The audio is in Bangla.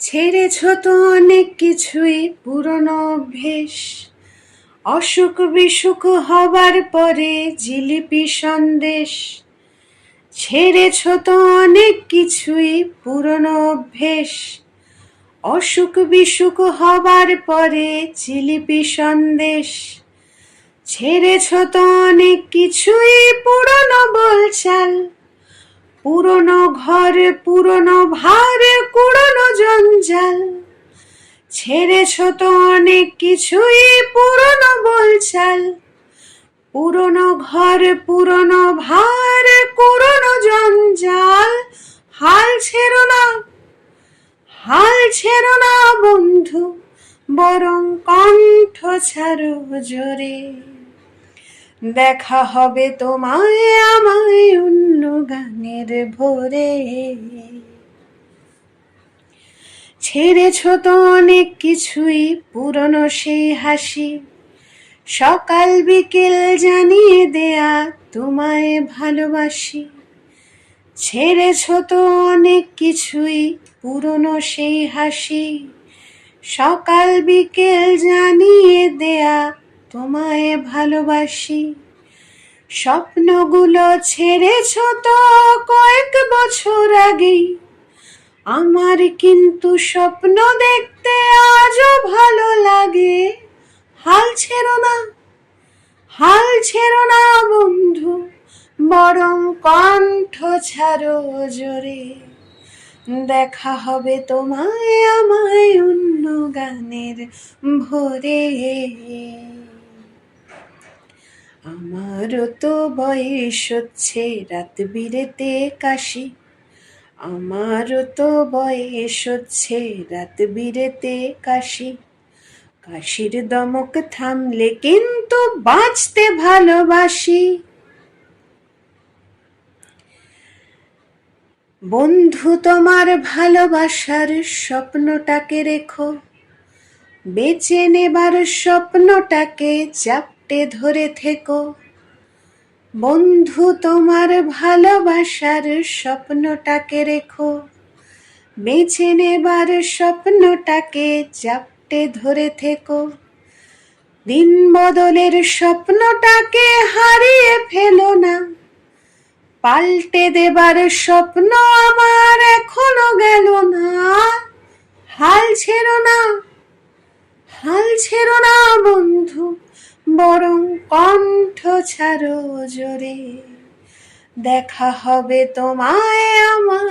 ছেড়েছ তো অনেক কিছুই, পুরনো অভ্যেস, অসুখ বিসুখ হবার পরে জিলিপি সন্দেশ। ছেড়েছ তো অনেক কিছুই, পুরনো অভ্যেস, অসুখ বিসুখ হবার পরে জিলিপি সন্দেশ। ছেড়েছ তো অনেক কিছুই, পুরনো বলচাল, পুরনো ঘর, পুরনো ভার, কুড়নো জঞ্জাল। ছেড়েছ তো অনেক কিছুই, পুরনো বলচাল, পুরনো ঘর, পুরনো ভার, কুড়নো জঞ্জাল। হাল ছেড়ো না, হাল ছেড়ো না বন্ধু, বরং কণ্ঠ ছাড়ো জোরে। দেখা হবে তোমায় আমায় অন্য গানের ভোরে। ছেড়েছ তো অনেক কিছুই, পুরনো সেই হাসি, সকাল বিকেল জানিয়ে দেয়া তোমায় ভালোবাসি। ছেড়েছ তো অনেক কিছুই, পুরনো সেই হাসি, সকাল বিকেল জানিয়ে দেয়া তোমায় ভালোবাসি। স্বপ্নগুলো ছেড়েছ তো কয়েক বছর আগেই, আমার কিন্তু স্বপ্ন দেখতে আজও ভালো লাগে। হাল ছেড়ো না, হাল ছেড়ো না বন্ধু, বরং কণ্ঠ ছাড়ো জোরে। দেখা হবে তোমায় আমায় অন্য গানের ভোরে। আমারও তো বয়স হচ্ছে রাত বিরেতে কাশি, আমারও তো বয়স হচ্ছে রাত বিরেতে কাশি। কাশির দমক থামলে কিন্তু বাঁচতে ভালোবাসি। বন্ধু তোমার ভালোবাসার স্বপ্নটাকে রেখো, বেঁচে নেবার স্বপ্নটাকে চাপটে ধরে থেকো। বন্ধু তোমার ভালোবাসার স্বপ্নটাকে রেখো, বেঁচে নেবার স্বপ্নটাকে চাপটে ধরে থেকো। দিন বদলের স্বপ্নটাকে হারিয়ে ফেলো না, পাল্টে দেবার স্বপ্ন আমার এখনো গেল না। হাল ছেড়ো না, হাল ছেড়ো না বন্ধু, বরং কণ্ঠ ছাড়ো জোরে। দেখা হবে তোমায় আমায়